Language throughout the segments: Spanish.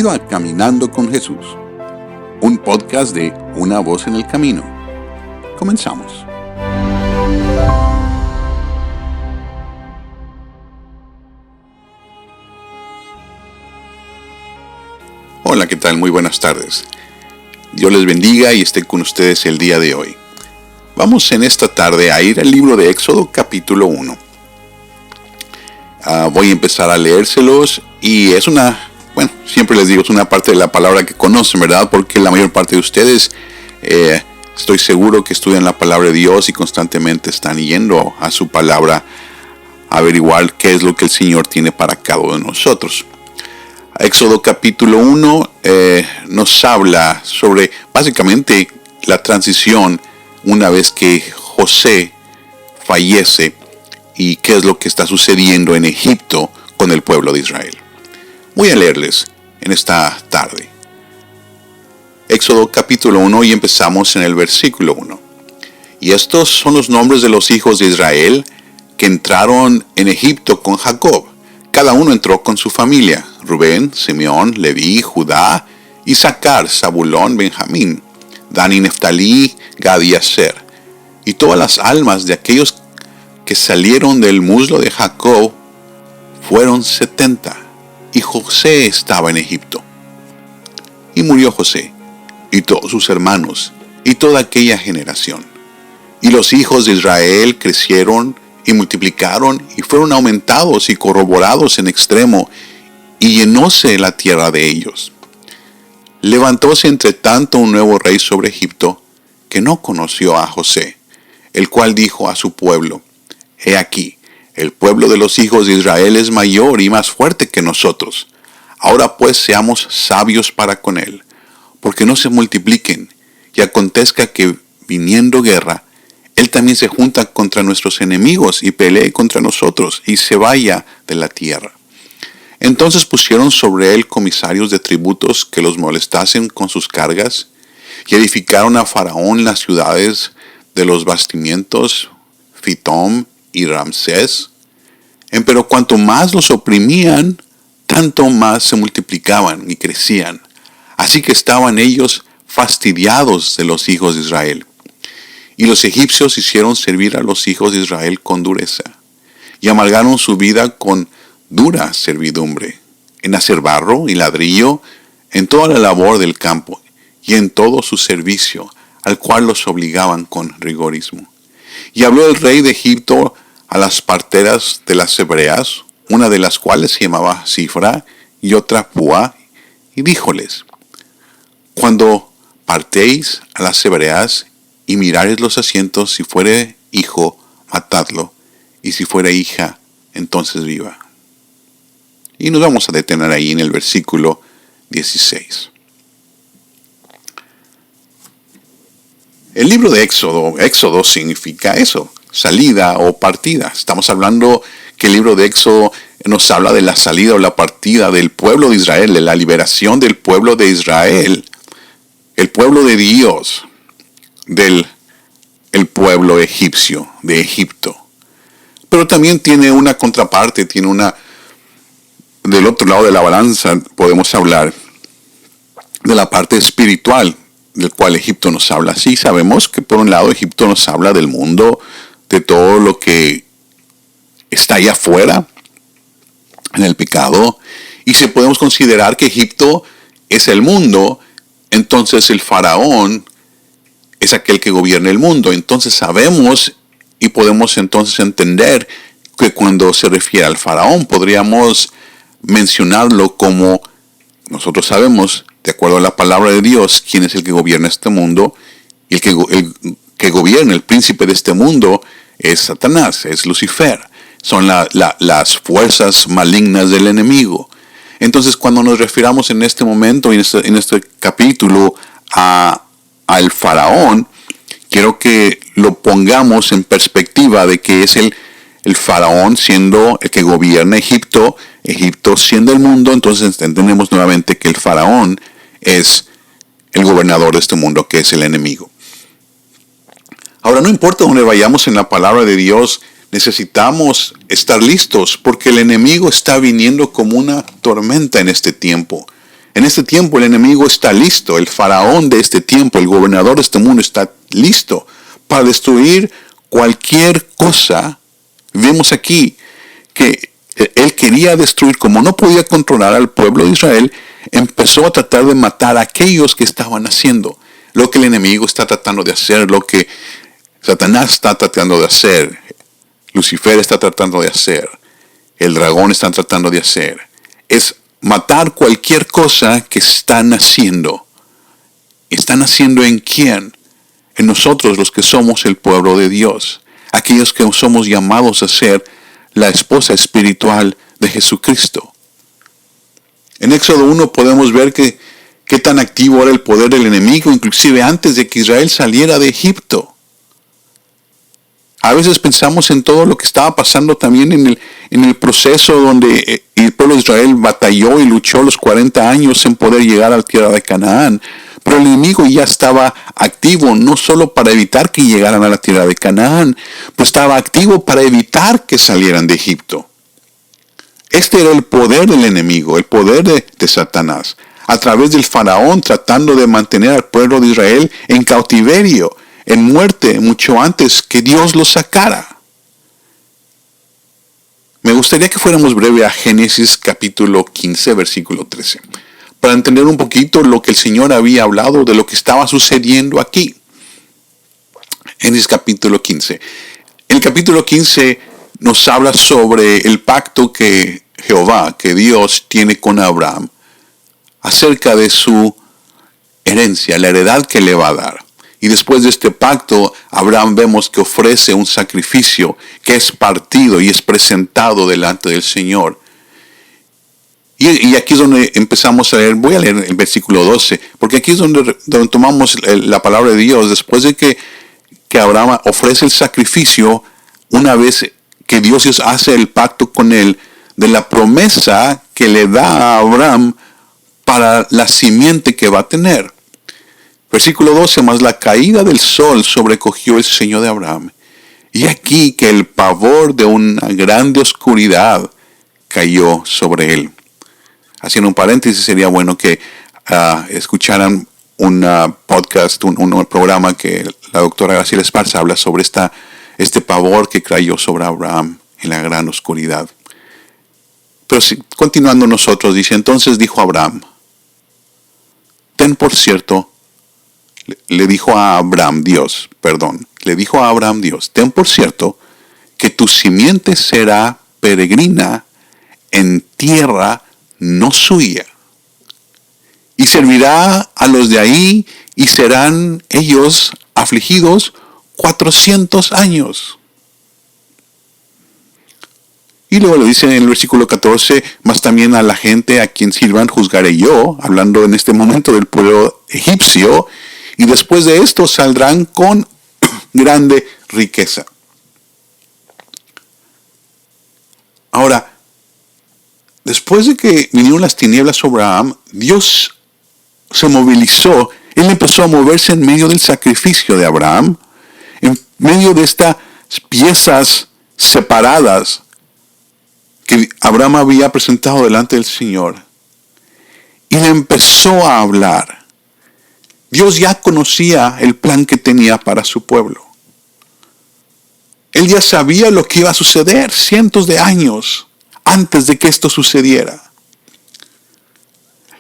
Bienvenido a Caminando con Jesús, un podcast de Una Voz en el Camino. Comenzamos. Hola, ¿qué tal? Muy buenas tardes. Dios les bendiga y esté con ustedes el día de hoy. Vamos en esta tarde a ir al libro de Éxodo capítulo 1. Voy a empezar a leérselos y es siempre les digo, es una parte de la palabra que conocen, ¿verdad? Porque la mayor parte de ustedes, estoy seguro que estudian la palabra de Dios y constantemente están yendo a su palabra a averiguar qué es lo que el Señor tiene para cada uno de nosotros. Éxodo capítulo 1 nos habla sobre básicamente la transición una vez que José fallece y qué es lo que está sucediendo en Egipto con el pueblo de Israel. Voy a leerles en esta tarde. Éxodo capítulo 1 y empezamos en el versículo 1. Y estos son los nombres de los hijos de Israel que entraron en Egipto con Jacob. Cada uno entró con su familia: Rubén, Simeón, Leví, Judá, Isaacar, Zabulón, Benjamín, Dan y Neftalí, Gad y Aser. Y todas las almas de aquellos que salieron del muslo de Jacob fueron 70. Y José estaba en Egipto. Y murió José, y todos sus hermanos, y toda aquella generación. Y los hijos de Israel crecieron y multiplicaron, y fueron aumentados y corroborados en extremo, y llenóse la tierra de ellos. Levantóse entre tanto un nuevo rey sobre Egipto, que no conoció a José, el cual dijo a su pueblo: He aquí, el pueblo de los hijos de Israel es mayor y más fuerte que nosotros. Ahora pues seamos sabios para con él, porque no se multipliquen, y acontezca que, viniendo guerra, él también se junta contra nuestros enemigos y pelee contra nosotros, y se vaya de la tierra. Entonces pusieron sobre él comisarios de tributos que los molestasen con sus cargas, y edificaron a Faraón las ciudades de los bastimientos, Fitom y Ramsés. Pero cuanto más los oprimían, tanto más se multiplicaban y crecían. Así que estaban ellos fastidiados de los hijos de Israel. Y los egipcios hicieron servir a los hijos de Israel con dureza, y amargaron su vida con dura servidumbre, en hacer barro y ladrillo, en toda la labor del campo, y en todo su servicio, al cual los obligaban con rigorismo. Y habló el rey de Egipto a las parteras de las hebreas, una de las cuales se llamaba Sifra y otra Púa, y díjoles: Cuando partéis a las hebreas y mirareis los asientos, si fuere hijo, matadlo, y si fuere hija, entonces viva. Y nos vamos a detener ahí en el versículo 16. El libro de Éxodo significa eso, salida o partida. Estamos hablando que el libro de Éxodo nos habla de la salida o la partida del pueblo de Israel, de la liberación del pueblo de Israel, el pueblo de Dios, del pueblo egipcio, de Egipto. Pero también tiene una contraparte, del otro lado de la balanza podemos hablar de la parte espiritual, del cual Egipto nos habla. Sí, sabemos que por un lado Egipto nos habla del mundo, de todo lo que está allá afuera, en el pecado, y si podemos considerar que Egipto es el mundo, entonces el faraón es aquel que gobierna el mundo. Entonces sabemos y podemos entonces entender que cuando se refiere al faraón, podríamos mencionarlo como nosotros sabemos, de acuerdo a la palabra de Dios, quién es el que gobierna este mundo. Y el que gobierna, el príncipe de este mundo, es Satanás, es Lucifer. Son las fuerzas malignas del enemigo. Entonces, cuando nos refiramos en este momento, en este capítulo, al faraón, quiero que lo pongamos en perspectiva de que es el faraón siendo el que gobierna Egipto, Egipto siendo el mundo. Entonces entendemos nuevamente que el faraón es el gobernador de este mundo, que es el enemigo. Ahora, no importa dónde vayamos en la palabra de Dios, necesitamos estar listos, porque el enemigo está viniendo como una tormenta en este tiempo. En este tiempo el enemigo está listo, el faraón de este tiempo, el gobernador de este mundo está listo para destruir cualquier cosa. Vemos aquí que él quería destruir, como no podía controlar al pueblo de Israel, empezó a tratar de matar a aquellos que estaban haciendo lo que el enemigo está tratando de hacer, lo que Satanás está tratando de hacer, Lucifer está tratando de hacer, el dragón está tratando de hacer. Es matar cualquier cosa que están haciendo. ¿Están haciendo en quién? En nosotros, los que somos el pueblo de Dios. Aquellos que somos llamados a ser la esposa espiritual de Jesucristo. En Éxodo 1 podemos ver qué tan activo era el poder del enemigo, inclusive antes de que Israel saliera de Egipto. A veces pensamos en todo lo que estaba pasando también en el proceso donde el pueblo de Israel batalló y luchó los 40 años en poder llegar a la tierra de Canaán. Pero el enemigo ya estaba activo, no solo para evitar que llegaran a la tierra de Canaán, pues estaba activo para evitar que salieran de Egipto. Este era el poder del enemigo, el poder de Satanás, a través del faraón tratando de mantener al pueblo de Israel en cautiverio, en muerte, mucho antes que Dios los sacara. Me gustaría que fuéramos breve a Génesis capítulo 15, versículo 13, para entender un poquito lo que el Señor había hablado de lo que estaba sucediendo aquí. Génesis capítulo 15. El capítulo 15 nos habla sobre el pacto que Jehová, que Dios tiene con Abraham, acerca de su herencia, la heredad que le va a dar. Y después de este pacto, Abraham vemos que ofrece un sacrificio que es partido y es presentado delante del Señor. Y aquí es donde empezamos a leer, voy a leer el versículo 12, porque aquí es donde tomamos la palabra de Dios. Después de que Abraham ofrece el sacrificio, una vez que Dios hace el pacto con él, de la promesa que le da a Abraham para la simiente que va a tener. Versículo 12, mas la caída del sol sobrecogió el sueño de Abraham. Y aquí que el pavor de una grande oscuridad cayó sobre él. Haciendo un paréntesis, sería bueno que escucharan un podcast, un programa que la doctora Graciela Esparza habla sobre este pavor que cayó sobre Abraham en la gran oscuridad. Pero continuando nosotros, dice, entonces dijo Abraham, ten por cierto, le dijo a Abraham Dios, ten por cierto que tu simiente será peregrina en tierra no suya, y servirá a los de ahí, y serán ellos afligidos 400 años. Y luego le dice en el versículo 14, mas también a la gente a quien sirvan juzgaré yo, hablando en este momento del pueblo egipcio, y después de esto saldrán con grande riqueza. Ahora, después de que vinieron las tinieblas sobre Abraham, Dios se movilizó. Él empezó a moverse en medio del sacrificio de Abraham, en medio de estas piezas separadas que Abraham había presentado delante del Señor. Y le empezó a hablar. Dios ya conocía el plan que tenía para su pueblo. Él ya sabía lo que iba a suceder cientos de años antes de que esto sucediera.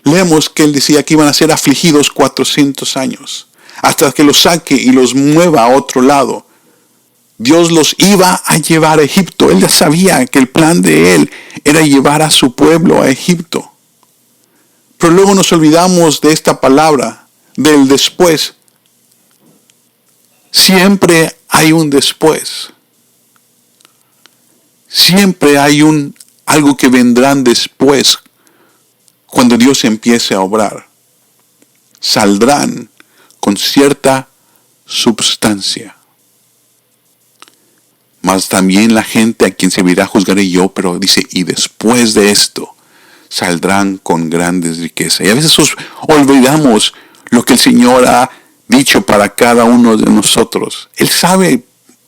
Leemos que él decía que iban a ser afligidos 400 años, hasta que los saque y los mueva a otro lado. Dios los iba a llevar a Egipto. Él ya sabía que el plan de él era llevar a su pueblo a Egipto. Pero luego nos olvidamos de esta palabra, del después. Siempre hay un después. Siempre hay algo que vendrán después cuando Dios empiece a obrar. Saldrán con cierta substancia. Mas también la gente a quien servirá juzgaré yo, pero dice, y después de esto saldrán con grandes riquezas. Y a veces olvidamos lo que el Señor ha dicho para cada uno de nosotros. Él sabe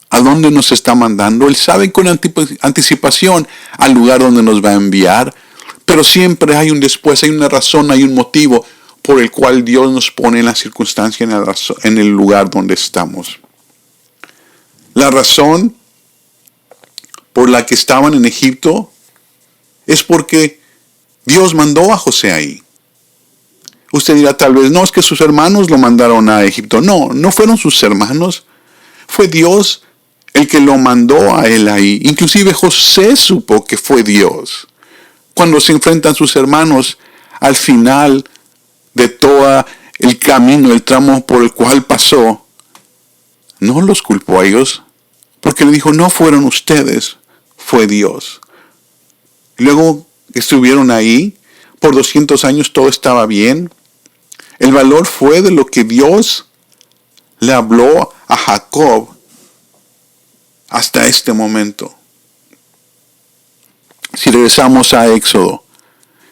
a dónde nos está mandando. Él sabe con anticipación al lugar donde nos va a enviar. Pero siempre hay un después, hay una razón, hay un motivo por el cual Dios nos pone en la circunstancia, en el lugar donde estamos. La razón por la que estaban en Egipto es porque Dios mandó a José ahí. Usted dirá tal vez, no, es que sus hermanos lo mandaron a Egipto. No, no fueron sus hermanos. Fue Dios el que lo mandó a él ahí. Inclusive José supo que fue Dios. Cuando se enfrentan sus hermanos al final de todo el camino, el tramo por el cual pasó, no los culpó a ellos, porque le dijo, no fueron ustedes, fue Dios. Luego estuvieron ahí, por 200 años todo estaba bien. El valor fue de lo que Dios le habló a Jacob hasta este momento. Si regresamos a Éxodo,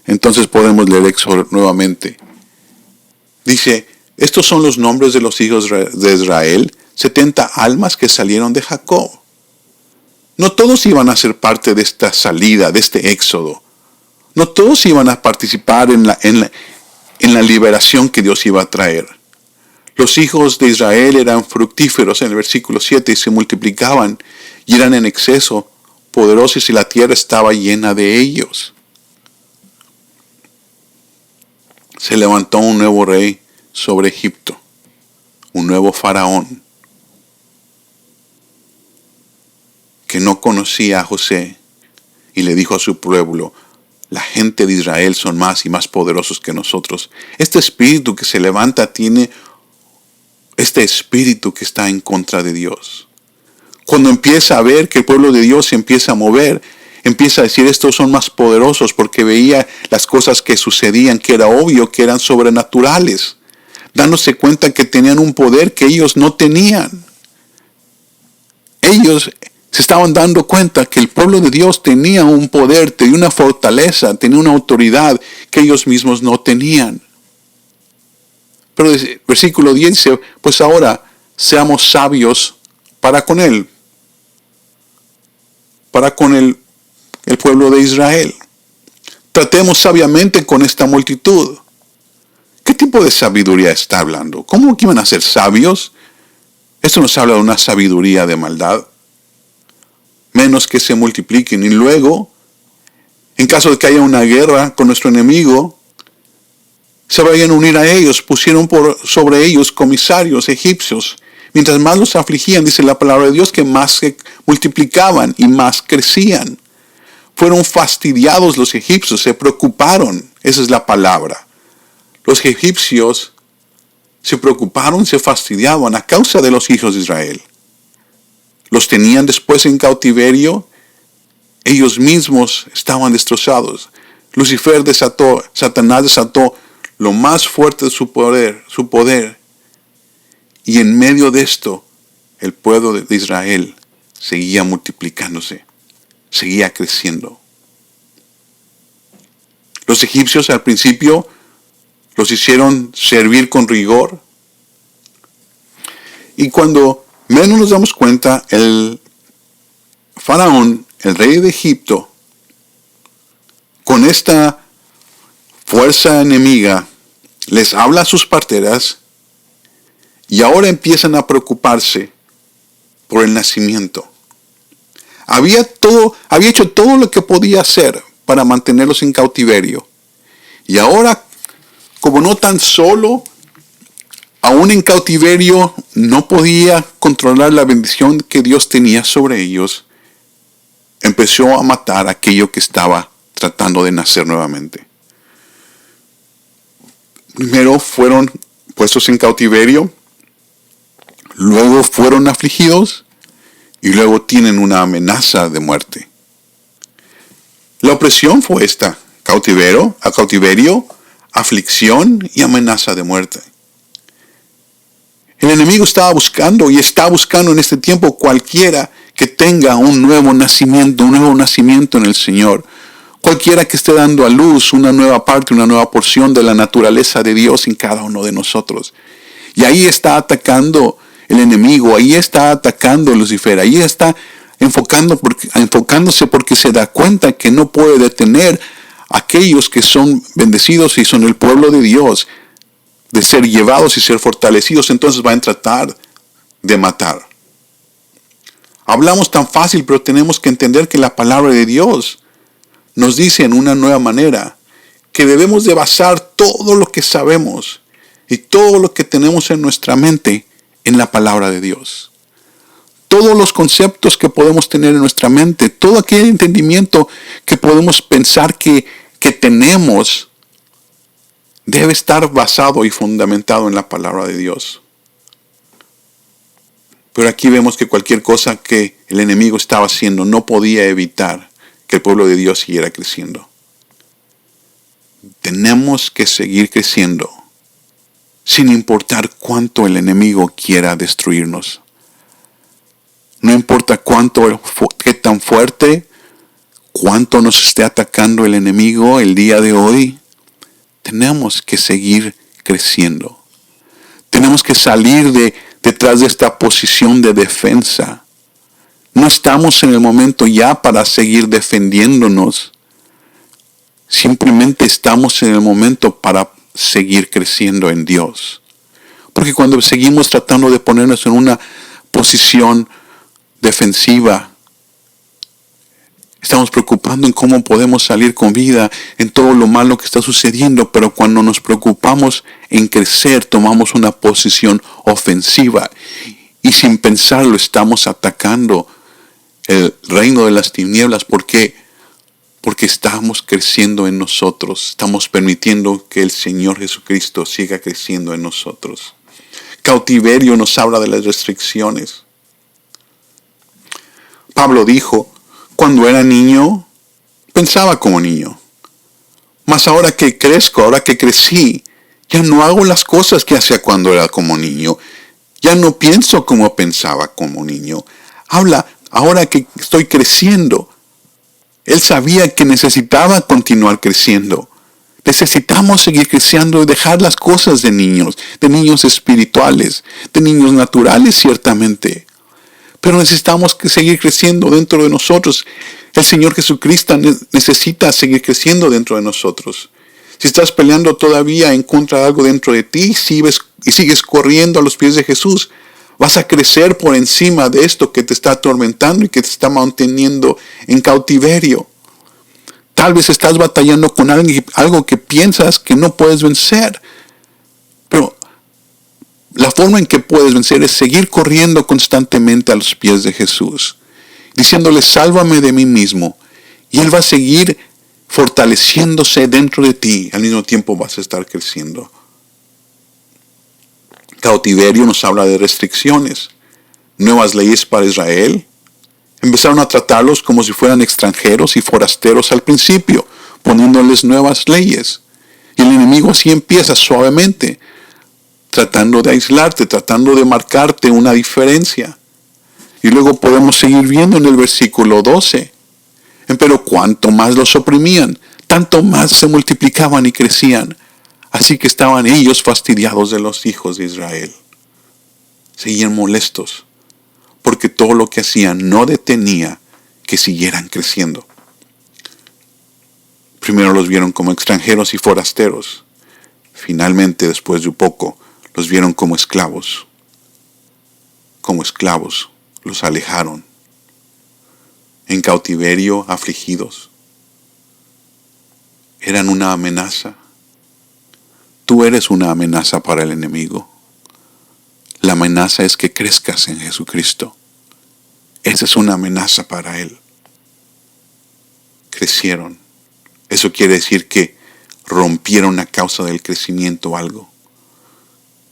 entonces podemos leer Éxodo nuevamente. Dice, estos son los nombres de los hijos de Israel, 70 almas que salieron de Jacob. No todos iban a ser parte de esta salida, de este éxodo. No todos iban a participar en la liberación que Dios iba a traer. Los hijos de Israel eran fructíferos en el versículo 7 y se multiplicaban y eran en exceso poderosos y la tierra estaba llena de ellos. Se levantó un nuevo rey sobre Egipto, un nuevo faraón, que no conocía a José y le dijo a su pueblo, la gente de Israel son más y más poderosos que nosotros. Este espíritu que se levanta tiene este espíritu que está en contra de Dios. Cuando empieza a ver que el pueblo de Dios se empieza a mover, empieza a decir, estos son más poderosos, porque veía las cosas que sucedían, que era obvio que eran sobrenaturales, dándose cuenta que tenían un poder que ellos no tenían. Ellos se estaban dando cuenta que el pueblo de Dios tenía un poder, tenía una fortaleza, tenía una autoridad que ellos mismos no tenían. Pero el versículo 10 dice, pues ahora seamos sabios para con él, para con el pueblo de Israel. Tratemos sabiamente con esta multitud. ¿Qué tipo de sabiduría está hablando? ¿Cómo que iban a ser sabios? Esto nos habla de una sabiduría de maldad. Menos que se multipliquen. Y luego, en caso de que haya una guerra con nuestro enemigo, se vayan a unir a ellos. Pusieron sobre ellos comisarios egipcios. Mientras más los afligían, dice la palabra de Dios, que más se multiplicaban y más crecían. Fueron fastidiados los egipcios, se preocuparon. Esa es la palabra. Los egipcios se preocuparon, se fastidiaban a causa de los hijos de Israel. Los tenían después en cautiverio. Ellos mismos estaban destrozados. Lucifer desató, Satanás desató lo más fuerte de su poder. Y en medio de esto, el pueblo de Israel seguía multiplicándose, seguía creciendo. Los egipcios al principio los hicieron servir con rigor. Y cuando menos nos damos cuenta, el faraón, el rey de Egipto, con esta fuerza enemiga, les habla a sus parteras y ahora empiezan a preocuparse por el nacimiento. Había hecho todo lo que podía hacer para mantenerlos en cautiverio. Y ahora, como no tan solo, aún en cautiverio, no podía controlar la bendición que Dios tenía sobre ellos, empezó a matar aquello que estaba tratando de nacer nuevamente. Primero fueron puestos en cautiverio, luego fueron afligidos y luego tienen una amenaza de muerte. La opresión fue esta: cautiverio, aflicción y amenaza de muerte. El enemigo estaba buscando y está buscando en este tiempo cualquiera que tenga un nuevo nacimiento en el Señor. Cualquiera que esté dando a luz una nueva parte, una nueva porción de la naturaleza de Dios en cada uno de nosotros. Y ahí está atacando el enemigo, ahí está atacando Lucifer, ahí está enfocándose porque se da cuenta que no puede detener aquellos que son bendecidos y son el pueblo de Dios, de ser llevados y ser fortalecidos, entonces van a tratar de matar. Hablamos tan fácil, pero tenemos que entender que la palabra de Dios nos dice en una nueva manera que debemos de basar todo lo que sabemos y todo lo que tenemos en nuestra mente en la palabra de Dios. Todos los conceptos que podemos tener en nuestra mente, todo aquel entendimiento que podemos pensar que tenemos, debe estar basado y fundamentado en la palabra de Dios. Pero aquí vemos que cualquier cosa que el enemigo estaba haciendo no podía evitar que el pueblo de Dios siguiera creciendo. Tenemos que seguir creciendo sin importar cuánto el enemigo quiera destruirnos. No importa qué tan fuerte, cuánto nos esté atacando el enemigo el día de hoy, tenemos que seguir creciendo. Tenemos que salir detrás de esta posición de defensa. No estamos en el momento ya para seguir defendiéndonos. Simplemente estamos en el momento para seguir creciendo en Dios. Porque cuando seguimos tratando de ponernos en una posición defensiva, estamos preocupando en cómo podemos salir con vida en todo lo malo que está sucediendo, pero cuando nos preocupamos en crecer, tomamos una posición ofensiva y sin pensarlo estamos atacando el reino de las tinieblas porque estamos creciendo en nosotros, estamos permitiendo que el Señor Jesucristo siga creciendo en nosotros. Cautiverio nos habla de las restricciones. Pablo dijo, cuando era niño, pensaba como niño. Mas ahora que crezco, ahora que crecí, ya no hago las cosas que hacía cuando era como niño. Ya no pienso como pensaba como niño. Habla, ahora que estoy creciendo. Él sabía que necesitaba continuar creciendo. Necesitamos seguir creciendo y dejar las cosas de niños espirituales, de niños naturales ciertamente. Pero necesitamos seguir creciendo dentro de nosotros. El Señor Jesucristo necesita seguir creciendo dentro de nosotros. Si estás peleando todavía en contra de algo dentro de ti y sigues corriendo a los pies de Jesús, vas a crecer por encima de esto que te está atormentando y que te está manteniendo en cautiverio. Tal vez estás batallando con algo que piensas que no puedes vencer. Pero la forma en que puedes vencer es seguir corriendo constantemente a los pies de Jesús, diciéndole, sálvame de mí mismo. Y Él va a seguir fortaleciéndose dentro de ti. Al mismo tiempo vas a estar creciendo. Cautiverio nos habla de restricciones. Nuevas leyes para Israel. Empezaron a tratarlos como si fueran extranjeros y forasteros al principio, poniéndoles nuevas leyes. Y el enemigo así empieza suavemente, tratando de aislarte, tratando de marcarte una diferencia. Y luego podemos seguir viendo en el versículo 12. Pero cuanto más los oprimían, tanto más se multiplicaban y crecían. Así que estaban ellos fastidiados de los hijos de Israel. Seguían molestos, porque todo lo que hacían no detenía que siguieran creciendo. Primero los vieron como extranjeros y forasteros. Finalmente, después de un poco, los vieron como esclavos. Como esclavos, los alejaron. En cautiverio, afligidos. Eran una amenaza. Tú eres una amenaza para el enemigo. La amenaza es que crezcas en Jesucristo. Esa es una amenaza para él. Crecieron. Eso quiere decir que rompieron a causa del crecimiento algo.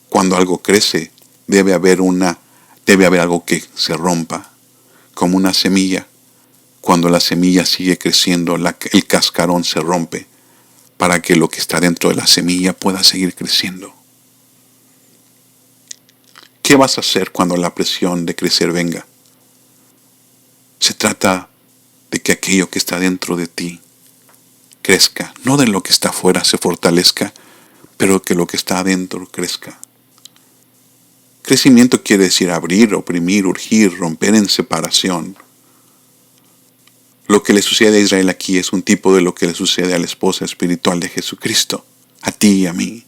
Cuando algo crece, debe haber algo que se rompa, como una semilla. Cuando la semilla sigue creciendo, el cascarón se rompe para que lo que está dentro de la semilla pueda seguir creciendo. ¿Qué vas a hacer cuando la presión de crecer venga? Se trata de que aquello que está dentro de ti crezca, no de lo que está afuera se fortalezca, pero que lo que está adentro crezca. Crecimiento quiere decir abrir, oprimir, urgir, romper en separación. Lo que le sucede a Israel aquí es un tipo de lo que le sucede a la esposa espiritual de Jesucristo. A ti y a mí.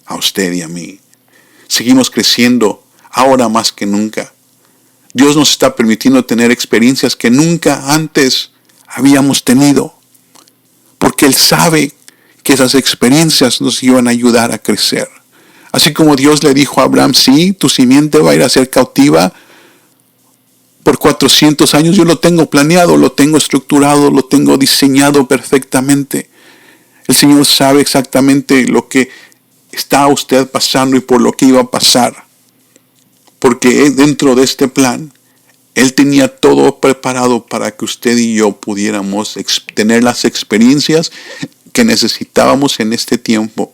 A usted y a mí. Seguimos creciendo ahora más que nunca. Dios nos está permitiendo tener experiencias que nunca antes habíamos tenido. Porque Él sabe que esas experiencias nos iban a ayudar a crecer. Así como Dios le dijo a Abraham, sí, tu simiente va a ir a ser cautiva por 400 años. Yo lo tengo planeado, lo tengo estructurado, lo tengo diseñado perfectamente. El Señor sabe exactamente lo que está usted pasando y por lo que iba a pasar. Porque dentro de este plan, Él tenía todo preparado para que usted y yo pudiéramos tener las experiencias que necesitábamos en este tiempo.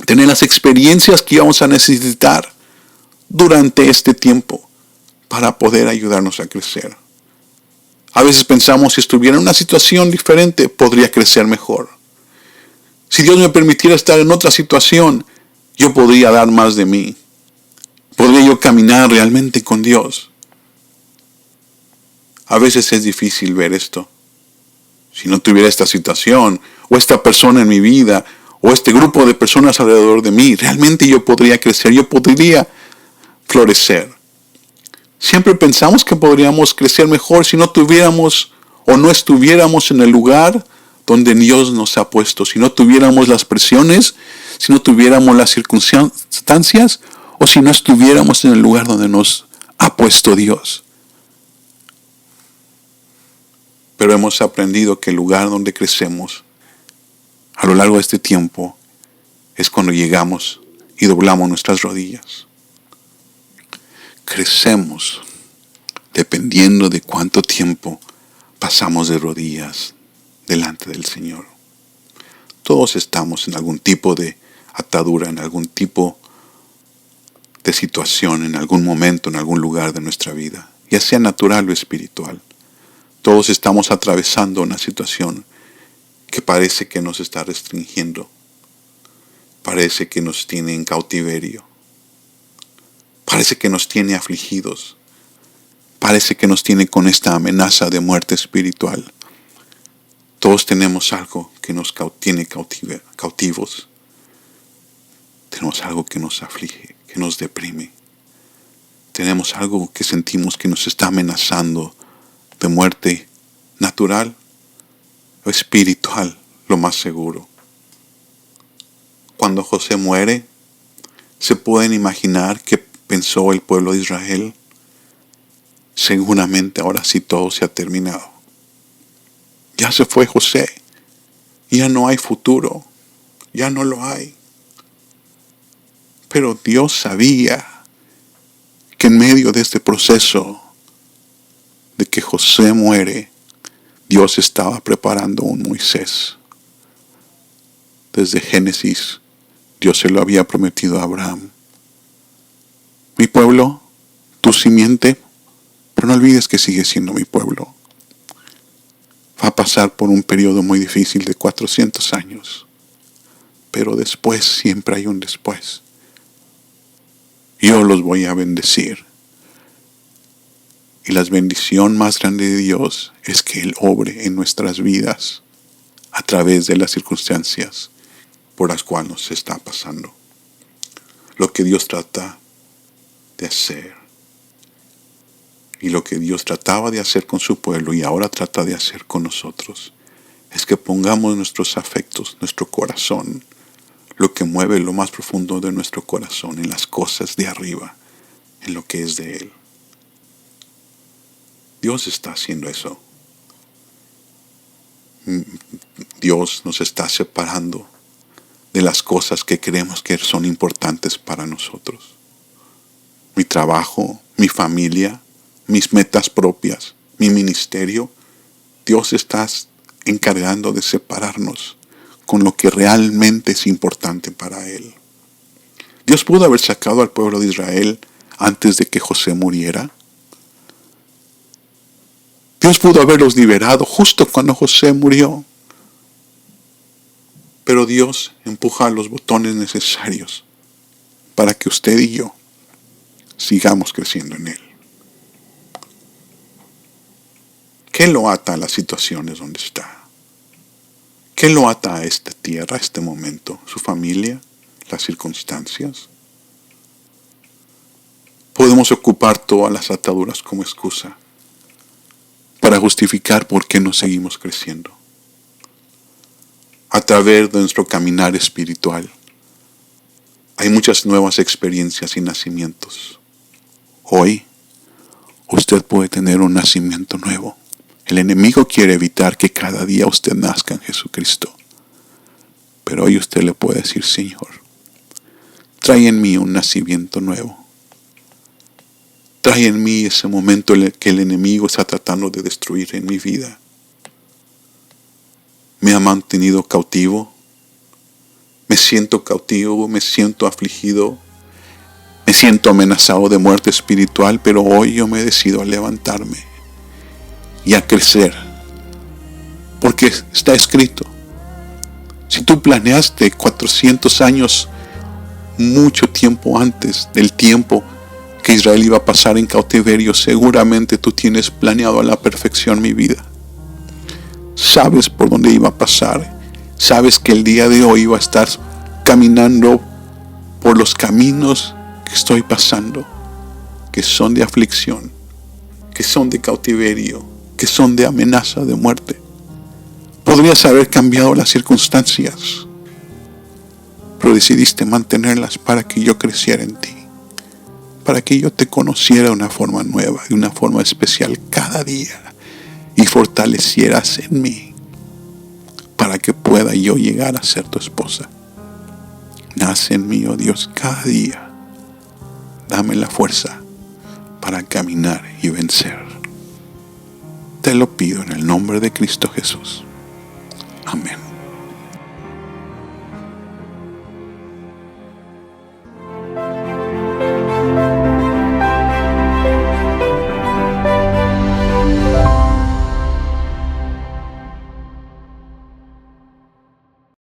Tener las experiencias que íbamos a necesitar durante este tiempo para poder ayudarnos a crecer. A veces pensamos, si estuviera en una situación diferente, podría crecer mejor. Si Dios me permitiera estar en otra situación, yo podría dar más de mí. Podría yo caminar realmente con Dios. A veces es difícil ver esto. Si no tuviera esta situación, o esta persona en mi vida, o este grupo de personas alrededor de mí, realmente yo podría crecer, yo podría florecer. Siempre pensamos que podríamos crecer mejor si no tuviéramos o no estuviéramos en el lugar donde Dios nos ha puesto, si no tuviéramos las presiones, si no tuviéramos las circunstancias, o si no estuviéramos en el lugar donde nos ha puesto Dios. Pero hemos aprendido que el lugar donde crecemos a lo largo de este tiempo es cuando llegamos y doblamos nuestras rodillas. Crecemos dependiendo de cuánto tiempo pasamos de rodillas delante del Señor. Todos estamos en algún tipo de atadura, en algún tipo de situación, en algún momento, en algún lugar de nuestra vida, ya sea natural o espiritual. Todos estamos atravesando una situación que parece que nos está restringiendo, parece que nos tiene en cautiverio, parece que nos tiene afligidos, parece que nos tiene con esta amenaza de muerte espiritual. Todos tenemos algo que nos tiene cautivos. Tenemos algo que nos aflige, que nos deprime. Tenemos algo que sentimos que nos está amenazando de muerte natural o espiritual, lo más seguro. Cuando José muere, ¿se pueden imaginar qué pensó el pueblo de Israel? Seguramente ahora sí todo se ha terminado. Ya se fue José. Ya no hay futuro. Ya no lo hay. Pero Dios sabía que en medio de este proceso de que José muere, Dios estaba preparando un Moisés. Desde Génesis, Dios se lo había prometido a Abraham. Mi pueblo, tu simiente, pero no olvides que sigue siendo mi pueblo. Va a pasar por un periodo muy difícil de 400 años. Pero después, siempre hay un después. Yo los voy a bendecir. Y la bendición más grande de Dios es que Él obre en nuestras vidas a través de las circunstancias por las cuales nos está pasando. Lo que Dios trata de hacer y lo que Dios trataba de hacer con su pueblo y ahora trata de hacer con nosotros es que pongamos nuestros afectos, nuestro corazón, lo que mueve lo más profundo de nuestro corazón en las cosas de arriba, en lo que es de Él. Dios está haciendo eso. Dios nos está separando de las cosas que creemos que son importantes para nosotros. Mi trabajo, mi familia, mis metas propias, mi ministerio. Dios está encargando de separarnos con lo que realmente es importante para Él. Dios pudo haber sacado al pueblo de Israel antes de que José muriera. Dios pudo haberlos liberado justo cuando José murió. Pero Dios empuja los botones necesarios para que usted y yo sigamos creciendo en Él. ¿Qué lo ata a las situaciones donde está? ¿Qué lo ata a esta tierra, a este momento? ¿Su familia? ¿Las circunstancias? Podemos ocupar todas las ataduras como excusa para justificar por qué no seguimos creciendo. A través de nuestro caminar espiritual hay muchas nuevas experiencias y nacimientos. Hoy usted puede tener un nacimiento nuevo. El enemigo quiere evitar que cada día usted nazca en Jesucristo. Pero hoy usted le puede decir: Señor, trae en mí un nacimiento nuevo. Trae en mí ese momento en el que el enemigo está tratando de destruir en mi vida. Me ha mantenido cautivo. Me siento cautivo, me siento afligido. Me siento amenazado de muerte espiritual, pero hoy yo me decido a levantarme y a crecer. Porque está escrito: si tú planeaste 400 años, mucho tiempo antes del tiempo que Israel iba a pasar en cautiverio, seguramente tú tienes planeado a la perfección mi vida. Sabes por dónde iba a pasar. Sabes que el día de hoy iba a estar caminando por los caminos que estoy pasando, que son de aflicción, que son de cautiverio, que son de amenaza de muerte. Podrías haber cambiado las circunstancias, pero decidiste mantenerlas para que yo creciera en ti, para que yo te conociera de una forma nueva, de una forma especial cada día, y fortalecieras en mí, para que pueda yo llegar a ser tu esposa. Nace en mí, oh Dios, cada día. Dame la fuerza para caminar y vencer. Te lo pido en el nombre de Cristo Jesús. Amén.